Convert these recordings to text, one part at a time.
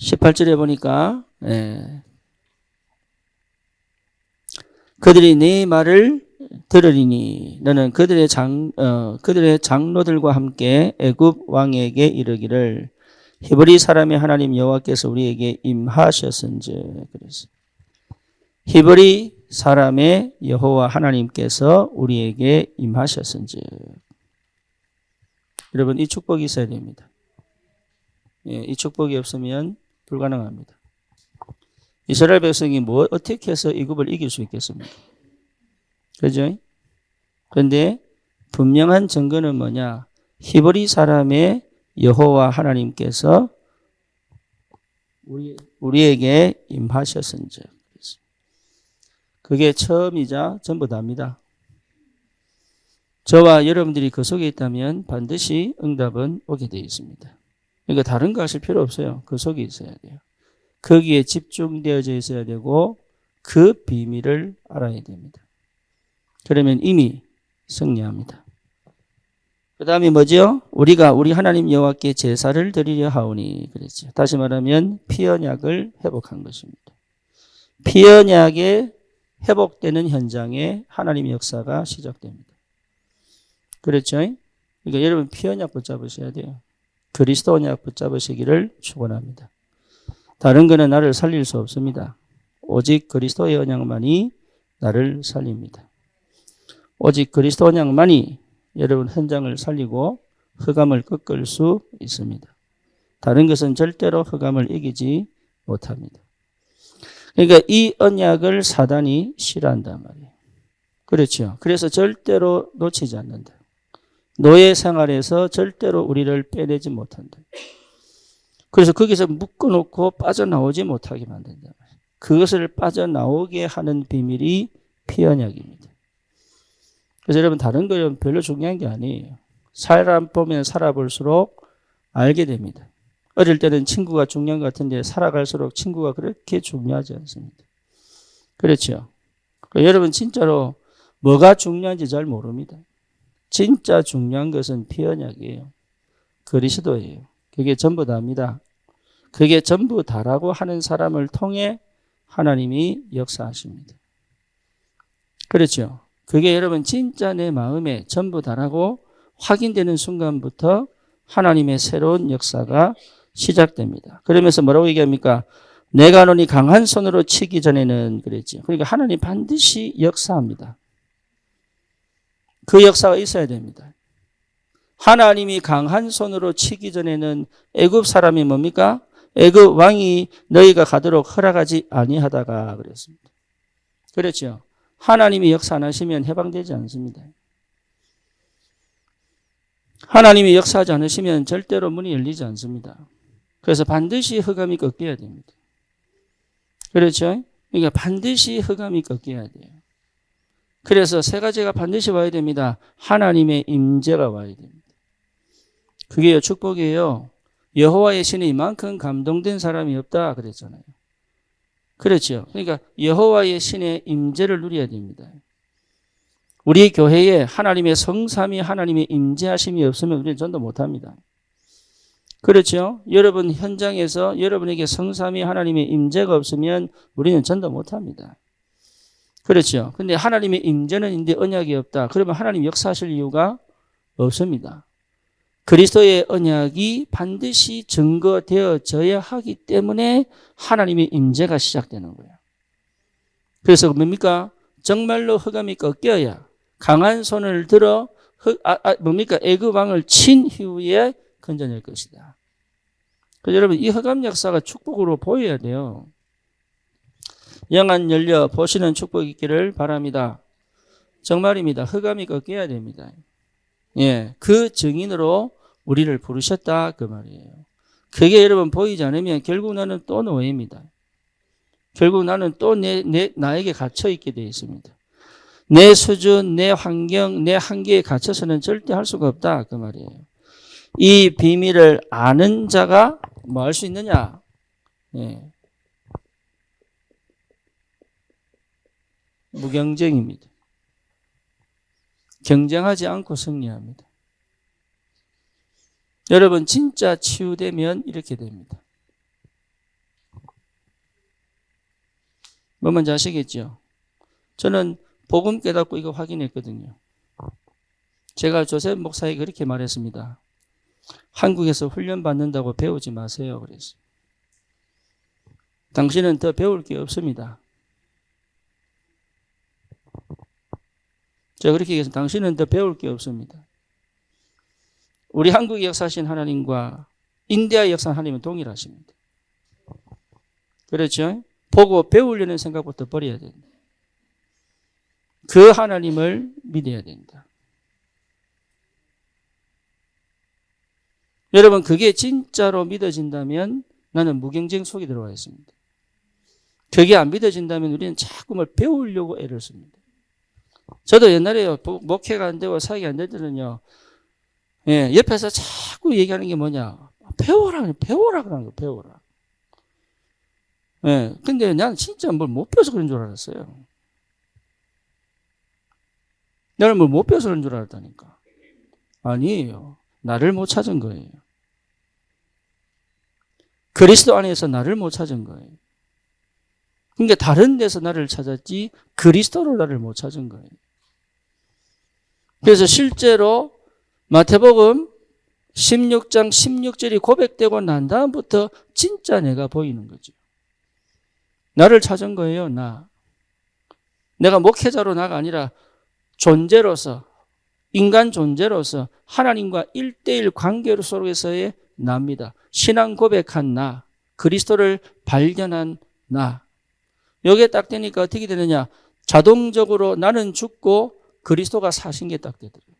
18절에 보니까 그들이 네 말을 들으리니 너는 그들의 장로들과 함께 애굽 왕에게 이르기를 히브리 사람의 하나님 여호와께서 우리에게 임하셨은즉. 그래서 히브리 사람의 여호와 하나님께서 우리에게 임하셨은즉. 여러분, 이 축복이 있어야 됩니다. 이 축복이 없으면 불가능합니다. 이스라엘 백성이 어떻게 해서 애굽을 이길 수 있겠습니까? 그죠? 그런데 분명한 증거는 뭐냐? 히브리 사람의 여호와 하나님께서 우리에게 임하셨은즉. 그게 처음이자 전부 다입니다. 저와 여러분들이 그 속에 있다면 반드시 응답은 오게 되어 있습니다. 그러니까 다른 거 하실 필요 없어요. 그 속에 있어야 돼요. 거기에 집중되어져 있어야 되고 그 비밀을 알아야 됩니다. 그러면 이미 승리합니다. 그 다음에 뭐죠? 우리가 우리 하나님 여호와께 제사를 드리려 하오니 그랬죠. 다시 말하면 피언약을 회복한 것입니다. 피언약의 회복되는 현장에 하나님의 역사가 시작됩니다. 그렇죠? 그러니까 여러분 피언약 붙잡으셔야 돼요. 그리스도 언약 붙잡으시기를 축원합니다. 다른 거는 나를 살릴 수 없습니다. 오직 그리스도의 언약만이 나를 살립니다. 오직 그리스도 언약만이 여러분 현장을 살리고 흑암을 꺾을 수 있습니다. 다른 것은 절대로 흑암을 이기지 못합니다. 그러니까 이 언약을 사단이 싫어한단 말이에요. 그렇죠. 그래서 절대로 놓치지 않는다. 노예 생활에서 절대로 우리를 빼내지 못한다. 그래서 거기서 묶어놓고 빠져나오지 못하게 만든다. 그것을 빠져나오게 하는 비밀이 피언약입니다. 그래서 여러분 다른 건 별로 중요한 게 아니에요. 사람 보면 살아볼수록 알게 됩니다. 어릴 때는 친구가 중요한 것 같은데 살아갈수록 친구가 그렇게 중요하지 않습니다. 그렇죠. 여러분 진짜로 뭐가 중요한지 잘 모릅니다. 진짜 중요한 것은 피언약이에요. 그리스도예요. 그게 전부 다입니다. 그게 전부 다라고 하는 사람을 통해 하나님이 역사하십니다. 그렇죠. 그게 여러분 진짜 내 마음에 전부 다라고 확인되는 순간부터 하나님의 새로운 역사가 시작됩니다. 그러면서 뭐라고 얘기합니까? 내가 너니 강한 손으로 치기 전에는 그랬죠. 그러니까 하나님 반드시 역사합니다. 그 역사가 있어야 됩니다. 하나님이 강한 손으로 치기 전에는 애굽 사람이 뭡니까? 애굽 왕이 너희가 가도록 허락하지 아니하다가 그랬습니다. 그렇죠. 하나님이 역사 안 하시면 해방되지 않습니다. 하나님이 역사하지 않으시면 절대로 문이 열리지 않습니다. 그래서 반드시 흑암이 꺾여야 됩니다. 그렇죠? 그러니까 반드시 흑암이 꺾여야 돼요. 그래서 세 가지가 반드시 와야 됩니다. 하나님의 임재가 와야 됩니다. 그게 축복이에요. 여호와의 신에 이만큼 감동된 사람이 없다 그랬잖아요. 그렇죠. 그러니까 여호와의 신의 임재를 누려야 됩니다. 우리 교회에 하나님의 성삼위 하나님의 임재하심이 없으면 우리는 전도 못합니다. 그렇죠. 여러분 현장에서 여러분에게 성삼위 하나님의 임재가 없으면 우리는 전도 못합니다. 그렇죠. 근데 하나님의 임재는 있는데 언약이 없다. 그러면 하나님 역사하실 이유가 없습니다. 그리스도의 언약이 반드시 증거되어져야 하기 때문에 하나님의 임재가 시작되는 거예요. 그래서 뭡니까? 정말로 흑암이 꺾여야 강한 손을 들어 애굽 왕을 친 이후에 건져낼 것이다. 그래서 여러분 이 흑암 역사가 축복으로 보여야 돼요. 영안 열려 보시는 축복이 있기를 바랍니다. 정말입니다. 흑암이 꺾여야 됩니다. 예, 그 증인으로 우리를 부르셨다 그 말이에요. 그게 여러분 보이지 않으면 결국 나는 또 노예입니다. 결국 나는 또 나에게 갇혀 있게 되어 있습니다. 내 수준, 내 환경, 내 한계에 갇혀서는 절대 할 수가 없다 그 말이에요. 이 비밀을 아는 자가 뭐 할 수 있느냐? 예. 무경쟁입니다. 경쟁하지 않고 승리합니다. 여러분 진짜 치유되면 이렇게 됩니다. 뭐 뭔지 아시겠죠? 저는 복음 깨닫고 이거 확인했거든요. 제가 조셉 목사에게 그렇게 말했습니다. 한국에서 훈련 받는다고 배우지 마세요. 그랬어요. 당신은 더 배울 게 없습니다. 제가 그렇게 얘기해서 당신은 더 배울 게 없습니다. 우리 한국의 역사하신 하나님과 인디아의 역사 하나님은 동일하십니다. 그렇죠? 보고 배우려는 생각부터 버려야 된다. 그 하나님을 믿어야 된다. 여러분, 그게 진짜로 믿어진다면 나는 무경쟁 속에 들어와 있습니다. 그게 안 믿어진다면 우리는 자꾸 뭘 배우려고 애를 씁니다. 저도 옛날에요, 목회가 안 되고 사역이 안 될 때는요, 예, 옆에서 자꾸 얘기하는 게 뭐냐. 배워라 그러는 거, 배워라. 예, 근데 나는 진짜 뭘 못 배워서 그런 줄 알았어요. 나는 뭘 못 배워서 그런 줄 알았다니까. 아니에요. 나를 못 찾은 거예요. 그리스도 안에서 나를 못 찾은 거예요. 그러니까 다른 데서 나를 찾았지 그리스도로 나를 못 찾은 거예요. 그래서 실제로 마태복음 16장 16절이 고백되고 난 다음부터 진짜 내가 보이는 거죠. 나를 찾은 거예요. 내가 목회자로 나가 아니라 존재로서, 인간 존재로서 하나님과 1:1 관계 속에서의 나입니다. 신앙 고백한 나, 그리스도를 발견한 나. 여기에 딱 되니까 어떻게 되느냐. 자동적으로 나는 죽고 그리스도가 사신 게 딱 되더라고요.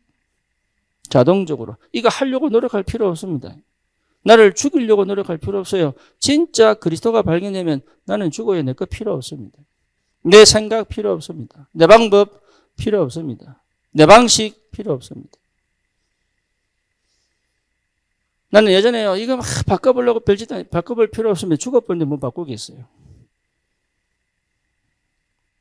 자동적으로. 이거 하려고 노력할 필요 없습니다. 나를 죽이려고 노력할 필요 없어요. 진짜 그리스도가 발견되면 나는 죽어야 내 거 필요 없습니다. 내 생각 필요 없습니다. 내 방법 필요 없습니다. 내 방식 필요 없습니다. 나는 예전에요, 이거 막 바꿔보려고 바꿔볼 필요 없으면 죽어버렸는데 뭐 바꾸겠어요.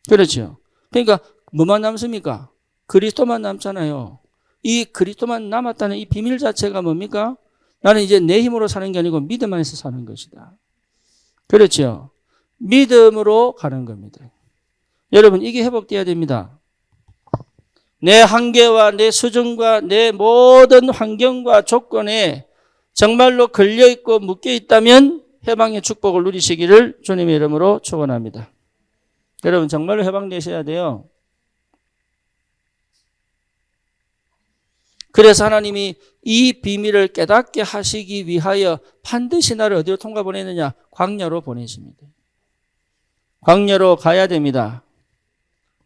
그렇죠. 그러니까 뭐만 남습니까? 그리스도만 남잖아요. 이 그리스도만 남았다는 이 비밀 자체가 뭡니까? 나는 이제 내 힘으로 사는 게 아니고 믿음 안에서 사는 것이다. 그렇죠. 믿음으로 가는 겁니다. 여러분, 이게 회복돼야 됩니다. 내 한계와 내 수준과 내 모든 환경과 조건에 정말로 걸려있고 묶여있다면 해방의 축복을 누리시기를 주님의 이름으로 축원합니다. 여러분, 정말로 해방되셔야 돼요. 그래서 하나님이 이 비밀을 깨닫게 하시기 위하여 반드시 나를 어디로 통과 보내느냐? 광야로 보내십니다. 광야로 가야 됩니다.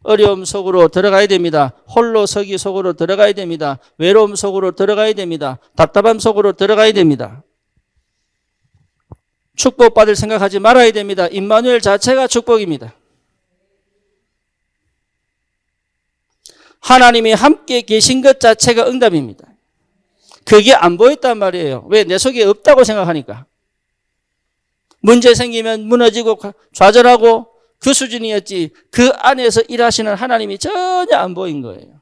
어려움 속으로 들어가야 됩니다. 홀로 서기 속으로 들어가야 됩니다. 외로움 속으로 들어가야 됩니다. 답답함 속으로 들어가야 됩니다. 축복받을 생각하지 말아야 됩니다. 임마누엘 자체가 축복입니다. 하나님이 함께 계신 것 자체가 응답입니다. 그게 안 보였단 말이에요. 왜? 내 속에 없다고 생각하니까. 문제 생기면 무너지고 좌절하고 그 수준이었지 그 안에서 일하시는 하나님이 전혀 안 보인 거예요.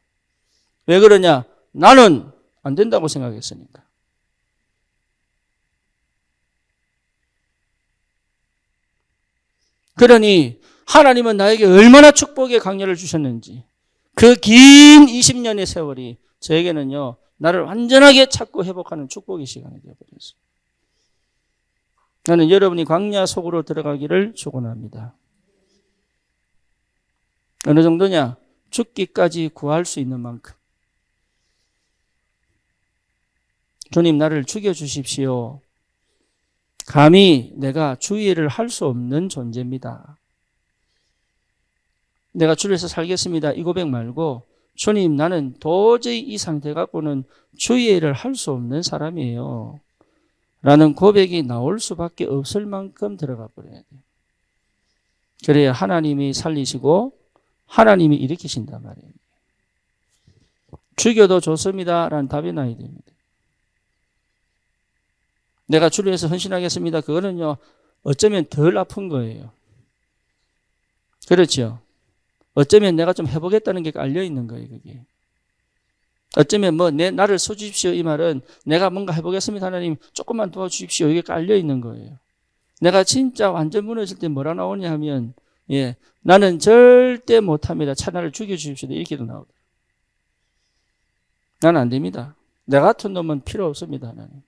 왜 그러냐? 나는 안 된다고 생각했으니까. 그러니 하나님은 나에게 얼마나 축복의 강렬을 주셨는지 그 긴 20년의 세월이 저에게는요, 나를 완전하게 찾고 회복하는 축복의 시간이 되어버렸어요. 나는 여러분이 광야 속으로 들어가기를 축원합니다. 어느 정도냐? 죽기까지 구할 수 있는 만큼. 주님, 나를 죽여주십시오. 감히 내가 주의를 할 수 없는 존재입니다. 내가 주를 위해서 살겠습니다. 이 고백 말고 주님, 나는 도저히 이 상태 갖고는 주의를 할 수 없는 사람이에요. 라는 고백이 나올 수밖에 없을 만큼 들어가 버려야 돼요. 그래야 하나님이 살리시고 하나님이 일으키신단 말이에요. 죽여도 좋습니다. 라는 답이 나야 됩니다. 내가 주를 위해서 헌신하겠습니다. 그거는요, 어쩌면 덜 아픈 거예요. 그렇죠. 어쩌면 내가 좀 해보겠다는 게 깔려있는 거예요, 그게. 어쩌면 나를 써주십시오. 이 말은 내가 뭔가 해보겠습니다. 하나님, 조금만 도와주십시오. 이게 깔려있는 거예요. 내가 진짜 완전 무너질 때 뭐라 나오냐 하면, 예, 나는 절대 못합니다. 차라리 죽여주십시오. 이렇게도 나오더라고요. 나는 안 됩니다. 내 같은 놈은 필요 없습니다. 나는.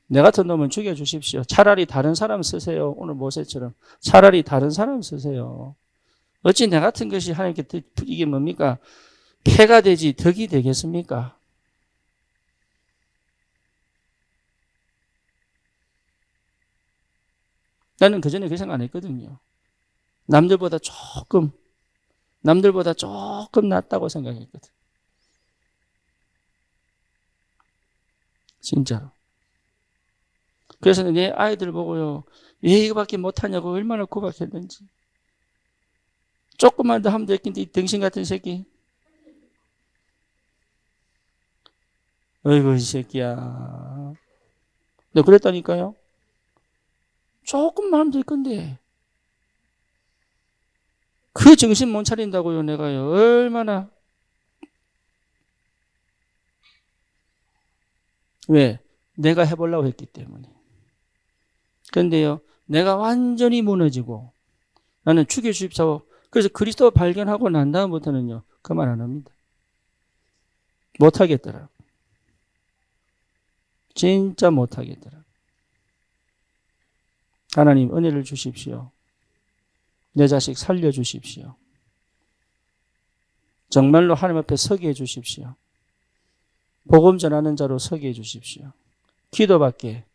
내 같은 놈은 죽여주십시오. 차라리 다른 사람 쓰세요. 오늘 모세처럼. 차라리 다른 사람 쓰세요. 어찌 내 같은 것이 하나님께 이게 뭡니까? 폐가 되지 덕이 되겠습니까? 나는 그전에 그 생각 안 했거든요. 남들보다 조금 낫다고 생각했거든. 진짜로. 그래서 내 아이들 보고요. 왜 이거밖에 못하냐고 얼마나 구박했는지. 조금만 더 하면 됐긴데 이 등신 같은 새끼. 어이구 이 새끼야. 네, 그랬다니까요. 조금만 하면 될 건데. 그 정신 못 차린다고요, 내가요. 얼마나. 왜? 내가 해보려고 했기 때문에. 그런데요, 내가 완전히 무너지고 나는 죽여주십시오. 그래서 그리스도 발견하고 난 다음부터는요, 그 말 안 합니다. 못하겠더라. 진짜 못하겠더라. 하나님 은혜를 주십시오. 내 자식 살려주십시오. 정말로 하나님 앞에 서게 해주십시오. 복음 전하는 자로 서게 해주십시오. 기도밖에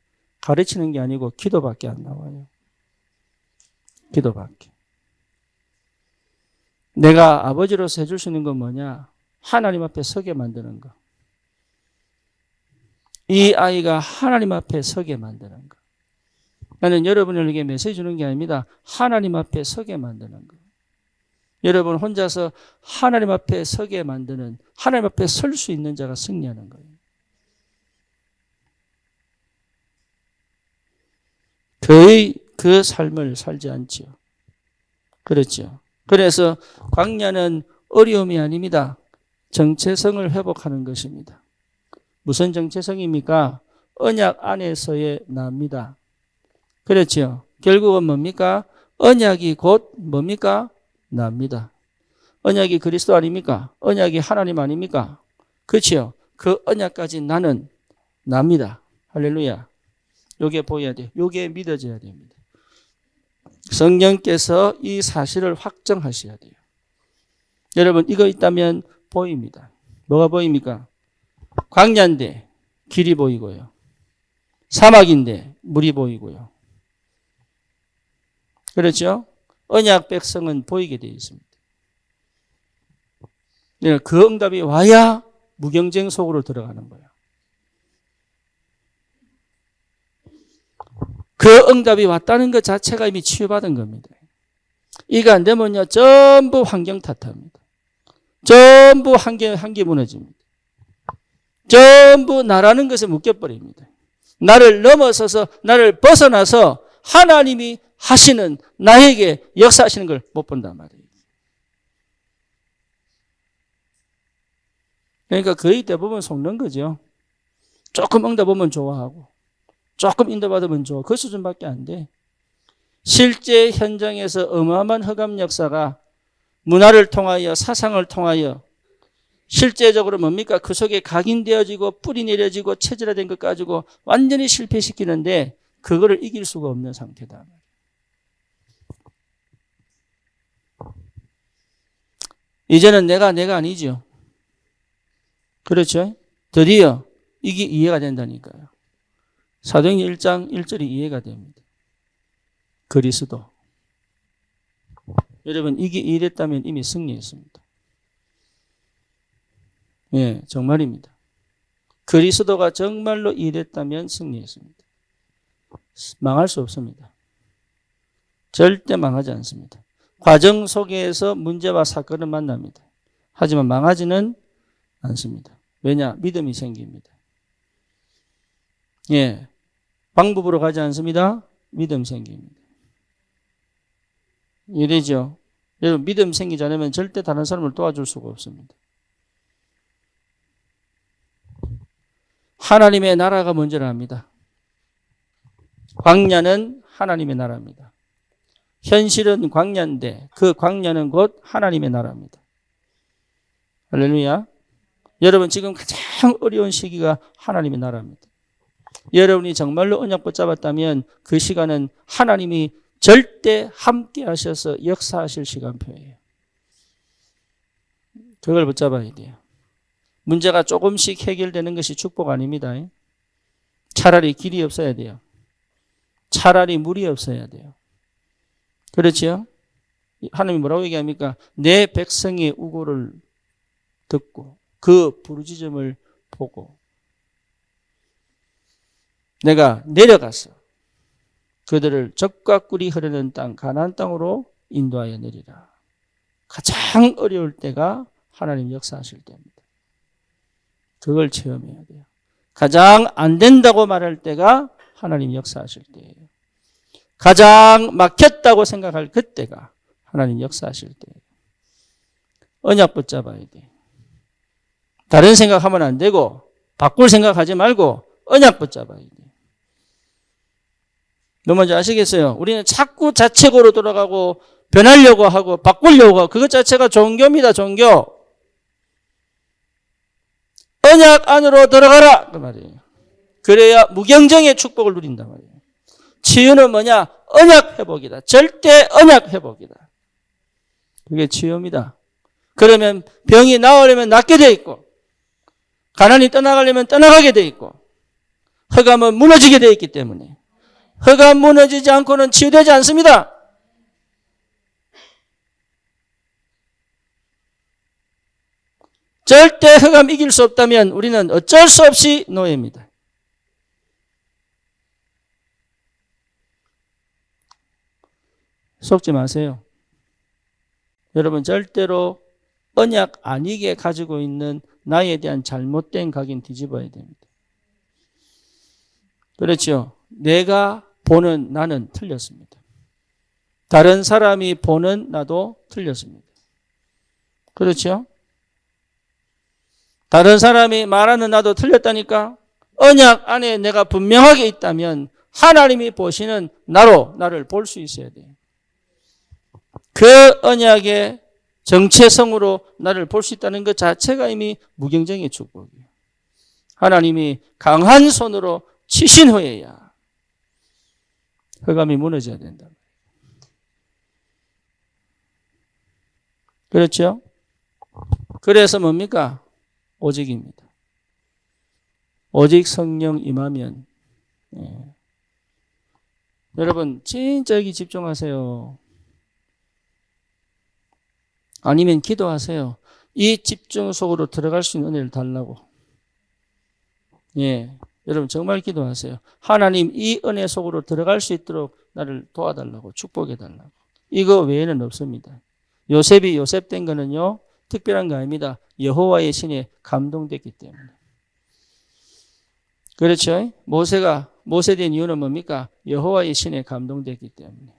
가르치는 게 아니고 기도밖에 안 나와요. 기도밖에. 내가 아버지로서 해줄 수 있는 건 뭐냐? 하나님 앞에 서게 만드는 거. 이 아이가 하나님 앞에 서게 만드는 거. 나는 여러분에게 메시지 주는 게 아닙니다. 하나님 앞에 서게 만드는 거. 여러분 혼자서 하나님 앞에 서게 만드는, 하나님 앞에 설 수 있는 자가 승리하는 거예요. 거의 그 삶을 살지 않지요. 그렇죠. 그래서 광야는 어려움이 아닙니다. 정체성을 회복하는 것입니다. 무슨 정체성입니까? 언약 안에서의 나입니다. 그렇죠. 결국은 뭡니까? 언약이 곧 뭡니까? 나입니다. 언약이 그리스도 아닙니까? 언약이 하나님 아닙니까? 그렇죠. 그 언약까지 나는 나입니다. 할렐루야. 요게 보여야 돼요. 요게 믿어져야 됩니다. 성령께서 이 사실을 확정하셔야 돼요. 여러분 이거 있다면 보입니다. 뭐가 보입니까? 광야인데 길이 보이고요. 사막인데 물이 보이고요. 그렇죠? 언약 백성은 보이게 되어 있습니다. 그 응답이 와야 무경쟁 속으로 들어가는 거예요. 그 응답이 왔다는 것 자체가 이미 치유받은 겁니다. 이거 안 되면요, 전부 환경 탓합니다. 전부 한계 무너집니다. 전부 나라는 것에 묶여버립니다. 나를 넘어서서, 나를 벗어나서 하나님이 하시는, 나에게 역사하시는 걸 못 본단 말이에요. 그러니까 거의 대부분 속는 거죠. 조금 응답 오면 좋아하고, 조금 인도받으면 좋아. 그 수준밖에 안 돼. 실제 현장에서 어마어마한 흑암 역사가 문화를 통하여 사상을 통하여 실제적으로 뭡니까? 그 속에 각인되어지고 뿌리 내려지고 체질화된 것 가지고 완전히 실패시키는데 그거를 이길 수가 없는 상태다. 이제는 내가 아니죠. 그렇죠? 드디어 이게 이해가 된다니까요. 사도행전 1장 1절이 이해가 됩니다. 그리스도. 여러분 이게 이랬다면 이미 승리했습니다. 예, 정말입니다. 그리스도가 정말로 이랬다면 승리했습니다. 망할 수 없습니다. 절대 망하지 않습니다. 과정 속에서 문제와 사건을 만납니다. 하지만 망하지는 않습니다. 왜냐? 믿음이 생깁니다. 예, 방법으로 가지 않습니다. 믿음 생깁니다. 이래죠. 여러분 믿음 생기지 않으면 절대 다른 사람을 도와줄 수가 없습니다. 하나님의 나라가 먼저랍니다. 광야는 하나님의 나라입니다. 현실은 광야인데 그 광야는 곧 하나님의 나라입니다. 할렐루야. 여러분 지금 가장 어려운 시기가 하나님의 나라입니다. 여러분이 정말로 언약 붙잡았다면 그 시간은 하나님이 절대 함께 하셔서 역사하실 시간표예요. 그걸 붙잡아야 돼요. 문제가 조금씩 해결되는 것이 축복 아닙니다. 차라리 길이 없어야 돼요. 차라리 물이 없어야 돼요. 그렇죠? 하나님이 뭐라고 얘기합니까? 내 백성의 우고를 듣고 그 부르짖음을 보고 내가 내려가서 그들을 젖과 꿀이 흐르는 땅 가나안 땅으로 인도하여 내리라. 가장 어려울 때가 하나님 역사하실 때입니다. 그걸 체험해야 돼요. 가장 안 된다고 말할 때가 하나님 역사하실 때예요. 가장 막혔다고 생각할 그때가 하나님 역사하실 때예요. 언약 붙잡아야 돼. 다른 생각하면 안 되고 바꿀 생각하지 말고 언약 붙잡아야 돼. 너무 먼저 아시겠어요? 우리는 자꾸 자책으로 돌아가고 변하려고 하고 바꾸려고 하고 그것 자체가 종교입니다. 종교. 언약 안으로 들어가라 그 말이에요. 그래야 무경정의 축복을 누린단 말이에요. 치유는 뭐냐? 언약 회복이다. 절대 언약 회복이다. 그게 치유입니다. 그러면 병이 나으려면 낫게 돼 있고 가난이 떠나가려면 떠나가게 돼 있고 흑암은 무너지게 돼 있기 때문에 흑암 무너지지 않고는 치유되지 않습니다. 절대 흑암 이길 수 없다면 우리는 어쩔 수 없이 노예입니다. 속지 마세요. 여러분 절대로 언약 아니게 가지고 있는 나에 대한 잘못된 각인 뒤집어야 됩니다. 그렇죠. 내가 보는 나는 틀렸습니다. 다른 사람이 보는 나도 틀렸습니다. 그렇죠. 다른 사람이 말하는 나도 틀렸다니까. 언약 안에 내가 분명하게 있다면 하나님이 보시는 나로 나를 볼 수 있어야 돼요. 그 언약의 정체성으로 나를 볼 수 있다는 것 자체가 이미 무경정의 축복이에요. 하나님이 강한 손으로 치신 후에야 흑암이 무너져야 된다. 그렇죠? 그래서 뭡니까? 오직입니다. 오직 성령 임하면 여러분 진짜 여기 집중하세요. 아니면 기도하세요. 이 집중 속으로 들어갈 수 있는 은혜를 달라고. 여러분 정말 기도하세요. 하나님 이 은혜 속으로 들어갈 수 있도록 나를 도와달라고 축복해달라고. 이거 외에는 없습니다. 요셉이 요셉 된 거는요. 특별한 거 아닙니다. 여호와의 신에 감동됐기 때문에. 그렇죠? 모세가 모세된 이유는 뭡니까? 여호와의 신에 감동됐기 때문에.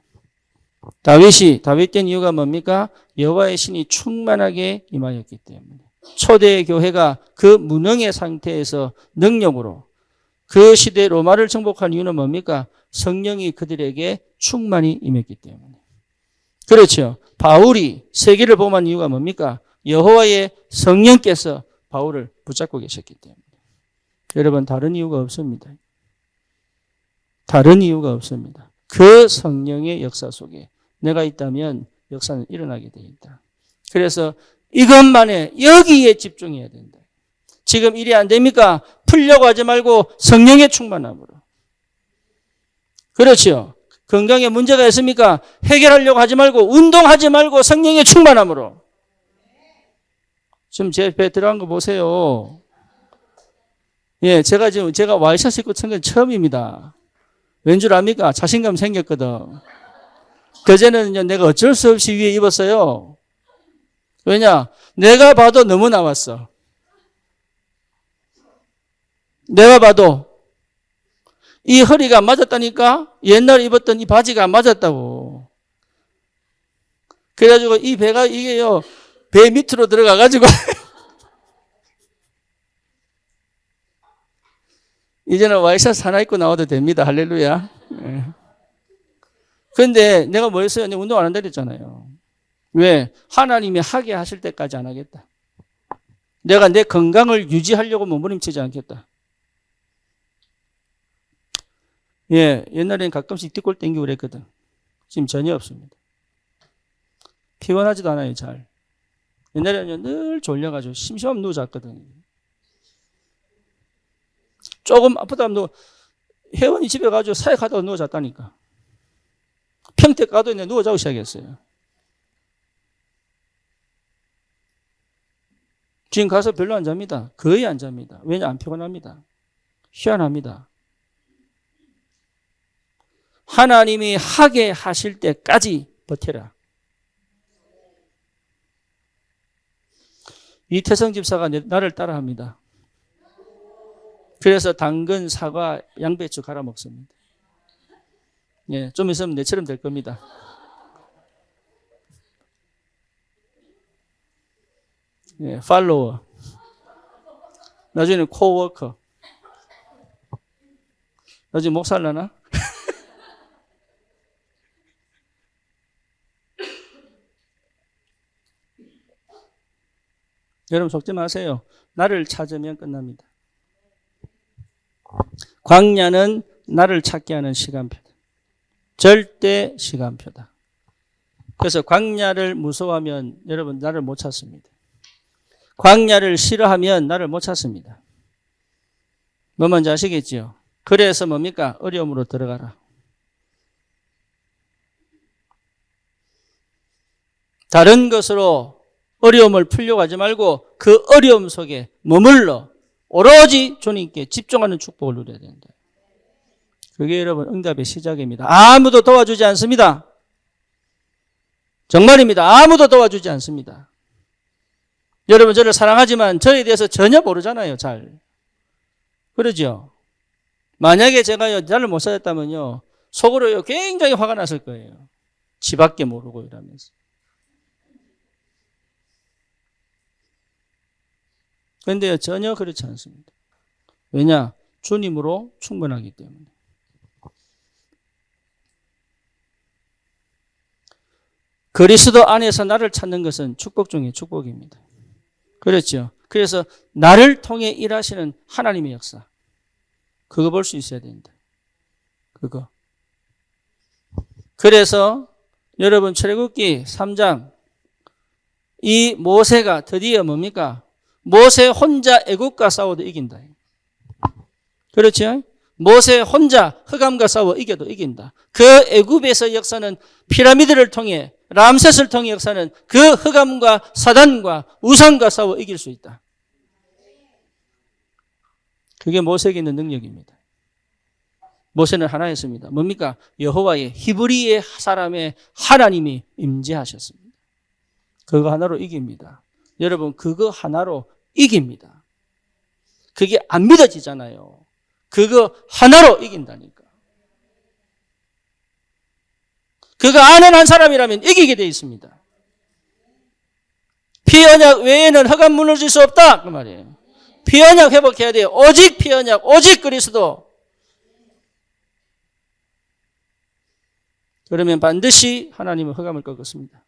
다윗 된 이유가 뭡니까? 여호와의 신이 충만하게 임하였기 때문에. 초대 교회가 그 무능의 상태에서 능력으로 그 시대 로마를 정복한 이유는 뭡니까? 성령이 그들에게 충만히 임했기 때문에. 그렇죠. 바울이 세계를 범한 이유가 뭡니까? 여호와의 성령께서 바울을 붙잡고 계셨기 때문에. 여러분 다른 이유가 없습니다. 다른 이유가 없습니다. 그 성령의 역사 속에 내가 있다면 역사는 일어나게 되어 있다. 그래서 이것만에 여기에 집중해야 된다. 지금 일이 안 됩니까? 풀려고 하지 말고 성령의 충만함으로. 그렇죠. 건강에 문제가 있습니까? 해결하려고 하지 말고 운동하지 말고 성령의 충만함으로. 지금 제 배 들어간 거 보세요. 제가 와이셔츠 입고 천 건 처음입니다. 왠 줄 압니까? 자신감 생겼거든. 그제는 내가 어쩔 수 없이 위에 입었어요. 왜냐? 내가 봐도 너무 나왔어. 내가 봐도 이 허리가 안 맞았다니까? 옛날에 입었던 이 바지가 안 맞았다고. 그래가지고 이 배가 이게요, 배 밑으로 들어가가지고 이제는 와이셔츠 하나 입고 나와도 됩니다. 할렐루야. 그런데 내가 뭐 했어요? 내가 운동 안 한다 그랬잖아요. 왜? 하나님이 하게 하실 때까지 안 하겠다. 내가 내 건강을 유지하려고 몸부림치지 않겠다. 예, 옛날에는 가끔씩 뒷골 땡기고 그랬거든. 지금 전혀 없습니다. 피곤하지도 않아요, 잘. 옛날에는 늘 졸려가지고 심심하면 누워 잤거든요. 조금 아프다 하면 회원이 집에 가지고 사역하다가 누워 잤다니까. 평택 가도 이제 누워 자고 시작했어요. 지금 가서 별로 안 잡니다. 거의 안 잡니다. 왜냐? 안 피곤합니다. 희한합니다. 하나님이 하게 하실 때까지 버텨라. 이태성 집사가 나를 따라합니다. 그래서 당근, 사과, 양배추 갈아 먹습니다. 예, 좀 있으면 내처럼 될 겁니다. 예, 팔로워. 나중에는 코워커. 나중에 목 살라나? 여러분 속지 마세요. 나를 찾으면 끝납니다. 광야는 나를 찾게 하는 시간표다. 절대 시간표다. 그래서 광야를 무서워하면 여러분 나를 못 찾습니다. 광야를 싫어하면 나를 못 찾습니다. 뭐 뭔지 아시겠지요? 그래서 뭡니까? 어려움으로 들어가라. 다른 것으로 어려움을 풀려고 하지 말고 그 어려움 속에 머물러 오로지 주님께 집중하는 축복을 누려야 된다. 그게 여러분 응답의 시작입니다. 아무도 도와주지 않습니다. 정말입니다. 아무도 도와주지 않습니다. 여러분 저를 사랑하지만 저에 대해서 전혀 모르잖아요. 잘. 그러죠? 만약에 제가요 나를 못 찾았다면요 속으로요 굉장히 화가 났을 거예요. 지밖에 모르고 이러면서. 그런데요 전혀 그렇지 않습니다. 왜냐? 주님으로 충분하기 때문에. 그리스도 안에서 나를 찾는 것은 축복 중에 축복입니다. 그렇죠? 그래서 나를 통해 일하시는 하나님의 역사. 그거 볼 수 있어야 된다. 그거. 그래서 여러분 출애굽기 3장 이 모세가 드디어 뭡니까? 모세 혼자 애국과 싸워도 이긴다. 그렇죠? 모세 혼자 흑암과 싸워 이겨도 이긴다. 그 애굽에서 역사는 피라미드를 통해 람셋을 통해 역사는 그 흑암과 사단과 우상과 싸워 이길 수 있다. 그게 모세에게 있는 능력입니다. 모세는 하나였습니다. 뭡니까? 여호와의 히브리의 사람의 하나님이 임재하셨습니다. 그거 하나로 이깁니다. 여러분 그거 하나로 이깁니다. 그게 안 믿어지잖아요. 그거 하나로 이긴다니까. 그거 아는 한 사람이라면 이기게 되어 있습니다. 피 언약 외에는 흑암 무너질 수 없다 그 말이에요. 피 언약 회복해야 돼요. 오직 피 언약, 오직 그리스도. 그러면 반드시 하나님은 흑암을 꺾었습니다.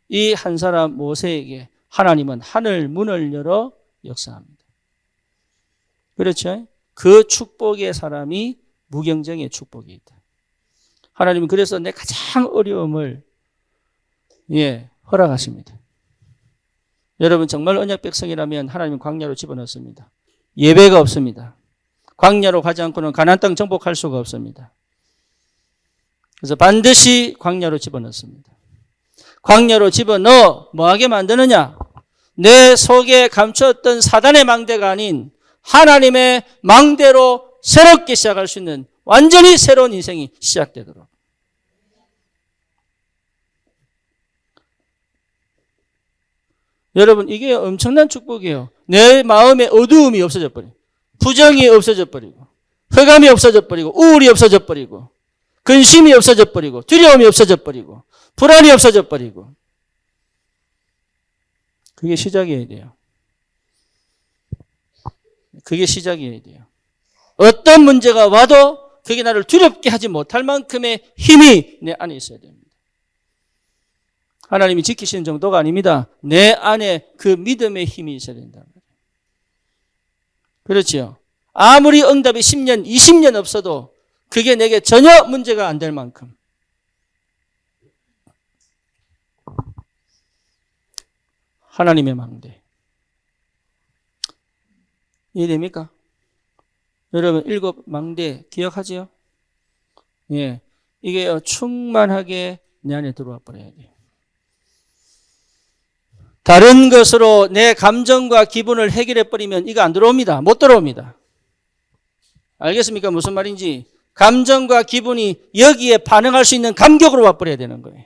이 한 사람 모세에게 하나님은 하늘 문을 열어 역사합니다. 그렇죠? 그 축복의 사람이 무경쟁의 축복이 있다. 하나님은 그래서 내 가장 어려움을 허락하십니다. 여러분 정말 언약 백성이라면 하나님은 광야로 집어넣습니다. 예배가 없습니다. 광야로 가지 않고는 가나안 땅 정복할 수가 없습니다. 그래서 반드시 광야로 집어넣습니다. 광야로 집어넣어 뭐하게 만드느냐? 내 속에 감추었던 사단의 망대가 아닌 하나님의 망대로 새롭게 시작할 수 있는 완전히 새로운 인생이 시작되도록. 여러분 이게 엄청난 축복이에요. 내 마음에 어두움이 없어져 버리고 부정이 없어져 버리고 흑암이 없어져 버리고 우울이 없어져 버리고 근심이 없어져 버리고 두려움이 없어져 버리고 불안이 없어져 버리고 그게 시작이어야 돼요. 그게 시작이어야 돼요. 어떤 문제가 와도 그게 나를 두렵게 하지 못할 만큼의 힘이 내 안에 있어야 됩니다. 하나님이 지키시는 정도가 아닙니다. 내 안에 그 믿음의 힘이 있어야 된다. 그렇죠. 아무리 응답이 10년, 20년 없어도 그게 내게 전혀 문제가 안 될 만큼. 하나님의 망대. 이해됩니까? 여러분, 7 망대 기억하지요? 예. 이게 충만하게 내 안에 들어와 버려야 돼요. 다른 것으로 내 감정과 기분을 해결해 버리면 이거 안 들어옵니다. 못 들어옵니다. 알겠습니까? 무슨 말인지. 감정과 기분이 여기에 반응할 수 있는 감격으로 와 버려야 되는 거예요.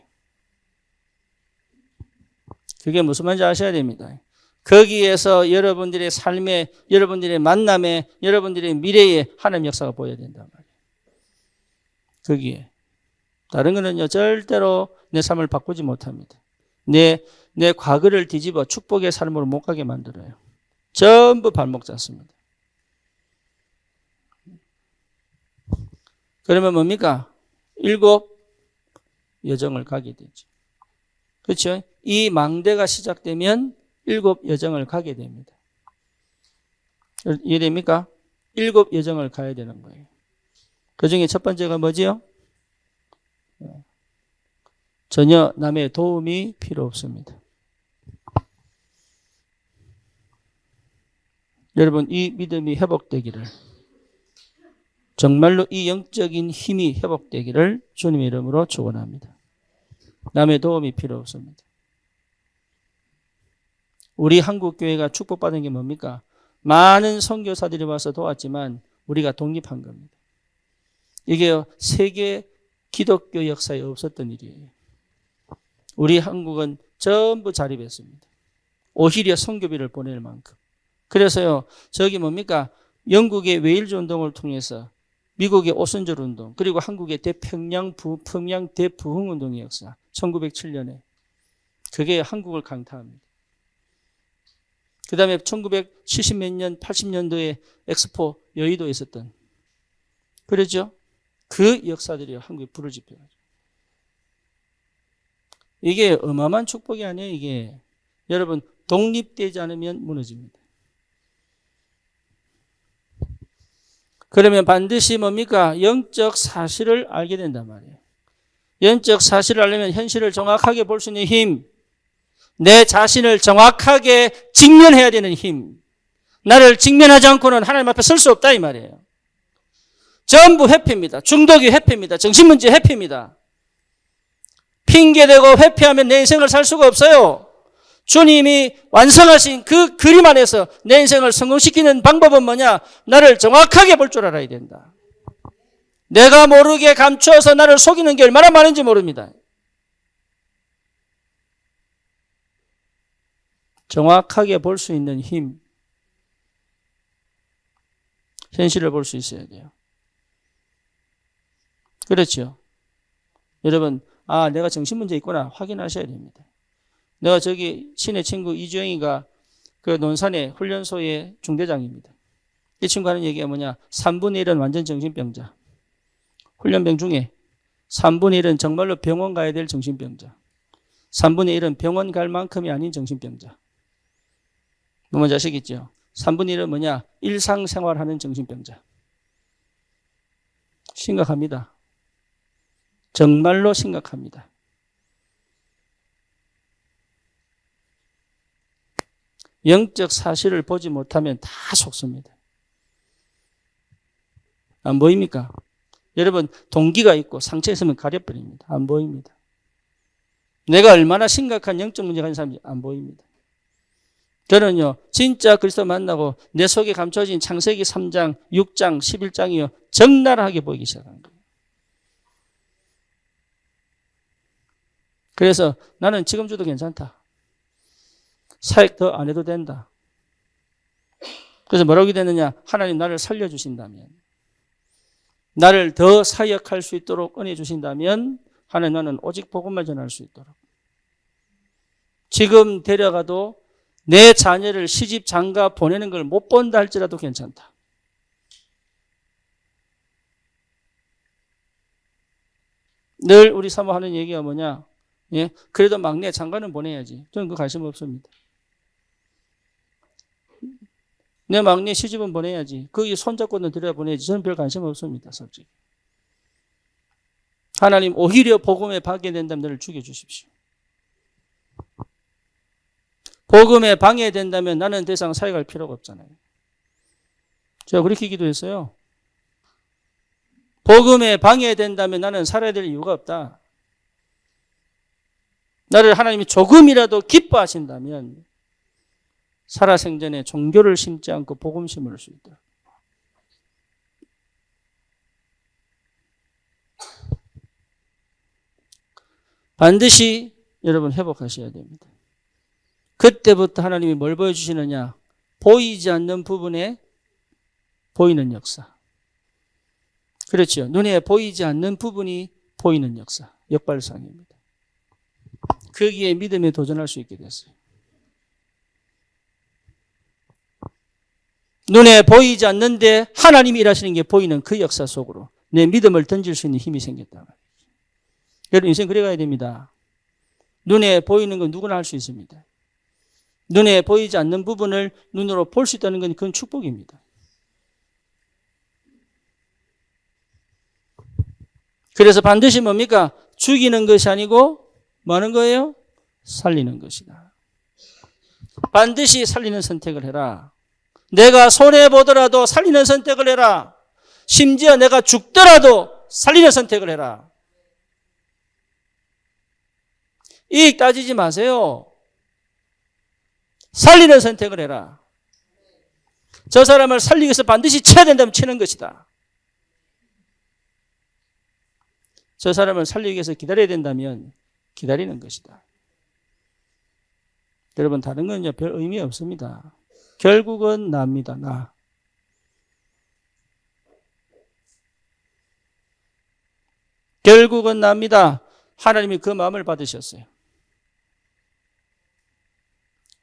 그게 무슨 말인지 아셔야 됩니다. 거기에서 여러분들의 삶에, 여러분들의 만남에, 여러분들의 미래에 하나님 역사가 보여야 된단 말이에요. 거기에. 다른 거는요, 절대로 내 삶을 바꾸지 못합니다. 내 과거를 뒤집어 축복의 삶으로 못 가게 만들어요. 전부 발목 잡습니다. 그러면 뭡니까? 7 여정을 가게 되죠. 그렇죠? 이 망대가 시작되면 7 여정을 가게 됩니다. 이해됩니까? 7 여정을 가야 되는 거예요. 그 중에 첫 번째가 뭐지요? 전혀 남의 도움이 필요 없습니다. 여러분, 이 믿음이 회복되기를, 정말로 이 영적인 힘이 회복되기를 주님의 이름으로 축원합니다. 남의 도움이 필요 없습니다. 우리 한국교회가 축복받은 게 뭡니까? 많은 선교사들이 와서 도왔지만 우리가 독립한 겁니다. 이게 세계 기독교 역사에 없었던 일이에요. 우리 한국은 전부 자립했습니다. 오히려 선교비를 보낼 만큼. 그래서요, 저기 뭡니까? 영국의 웨일즈 운동을 통해서 미국의 오순절 운동, 그리고 한국의 평양 대부흥 운동의 역사, 1907년에. 그게 한국을 강타합니다. 그 다음에 1970몇 년, 80년도에 엑스포 여의도에 있었던, 그러죠? 그 역사들이 한국에 불을 지펴가지고. 이게 어마어마한 축복이 아니에요, 이게. 여러분, 독립되지 않으면 무너집니다. 그러면 반드시 뭡니까? 영적 사실을 알게 된단 말이에요. 영적 사실을 알려면 현실을 정확하게 볼 수 있는 힘, 내 자신을 정확하게 직면해야 되는 힘, 나를 직면하지 않고는 하나님 앞에 설 수 없다 이 말이에요. 전부 회피입니다. 중독이 회피입니다. 정신문제 회피입니다. 핑계대고 회피하면 내 인생을 살 수가 없어요. 주님이 완성하신 그 그림 안에서 내 인생을 성공시키는 방법은 뭐냐? 나를 정확하게 볼 줄 알아야 된다. 내가 모르게 감추어서 나를 속이는 게 얼마나 많은지 모릅니다. 정확하게 볼 수 있는 힘, 현실을 볼 수 있어야 돼요. 그렇죠. 여러분, 내가 정신문제 있구나 확인하셔야 됩니다. 내가 저기 친의 친구 이주영이가 그 논산의 훈련소의 중대장입니다. 이 친구 하는 얘기가 뭐냐? 3분의 1은 완전 정신병자. 훈련병 중에 3분의 1은 정말로 병원 가야 될 정신병자. 3분의 1은 병원 갈 만큼이 아닌 정신병자. 뭔지 아시겠죠? 3분의 1은 뭐냐? 일상생활하는 정신병자. 심각합니다. 정말로 심각합니다. 영적 사실을 보지 못하면 다 속습니다. 안 보입니까? 여러분, 동기가 있고 상처 있으면 가려버립니다. 안 보입니다. 내가 얼마나 심각한 영적 문제가 있는 사람인지 안 보입니다. 저는요, 진짜 그리스도 만나고 내 속에 감춰진 창세기 3장, 6장, 11장이요, 적나라하게 보이기 시작한 거예요. 그래서 나는 지금 줘도 괜찮다. 사역 더 안 해도 된다. 그래서 뭐라고 기도했느냐? 하나님 나를 살려주신다면, 나를 더 사역할 수 있도록 은혜 주신다면 하나님 나는 오직 복음만 전할 수 있도록. 지금 데려가도 내 자녀를 시집 장가 보내는 걸 못 본다 할지라도 괜찮다. 늘 우리 사모하는 얘기가 뭐냐? 예, 그래도 막내 장가는 보내야지. 저는 그 관심 없습니다. 내 막내 시집은 보내야지. 거기 손잡고는 들여보내야지. 저는 별 관심 없습니다. 솔직히. 하나님 오히려 복음에 방해된다면 너를 죽여주십시오. 복음에 방해된다면 나는 더 이상 사역할 필요가 없잖아요. 제가 그렇게 기도했어요. 복음에 방해된다면 나는 살아야 될 이유가 없다. 나를 하나님이 조금이라도 기뻐하신다면 살아생전에 종교를 심지 않고 복음 심을 수 있다. 반드시 여러분 회복하셔야 됩니다. 그때부터 하나님이 뭘 보여주시느냐? 보이지 않는 부분에 보이는 역사. 그렇죠. 눈에 보이지 않는 부분이 보이는 역사. 역발상입니다. 거기에 믿음에 도전할 수 있게 됐어요. 눈에 보이지 않는데 하나님이 일하시는 게 보이는 그 역사 속으로 내 믿음을 던질 수 있는 힘이 생겼다. 여러분 인생 그래 가야 됩니다. 눈에 보이는 건 누구나 할 수 있습니다. 눈에 보이지 않는 부분을 눈으로 볼 수 있다는 건 그건 축복입니다. 그래서 반드시 뭡니까? 죽이는 것이 아니고 뭐 하는 거예요? 살리는 것이다. 반드시 살리는 선택을 해라. 내가 손해보더라도 살리는 선택을 해라. 심지어 내가 죽더라도 살리는 선택을 해라. 이익 따지지 마세요. 살리는 선택을 해라. 저 사람을 살리기 위해서 반드시 쳐야 된다면 치는 것이다. 저 사람을 살리기 위해서 기다려야 된다면 기다리는 것이다. 여러분 다른 건 별 의미 없습니다. 결국은 나입니다. 나. 결국은 나입니다. 하나님이 그 마음을 받으셨어요.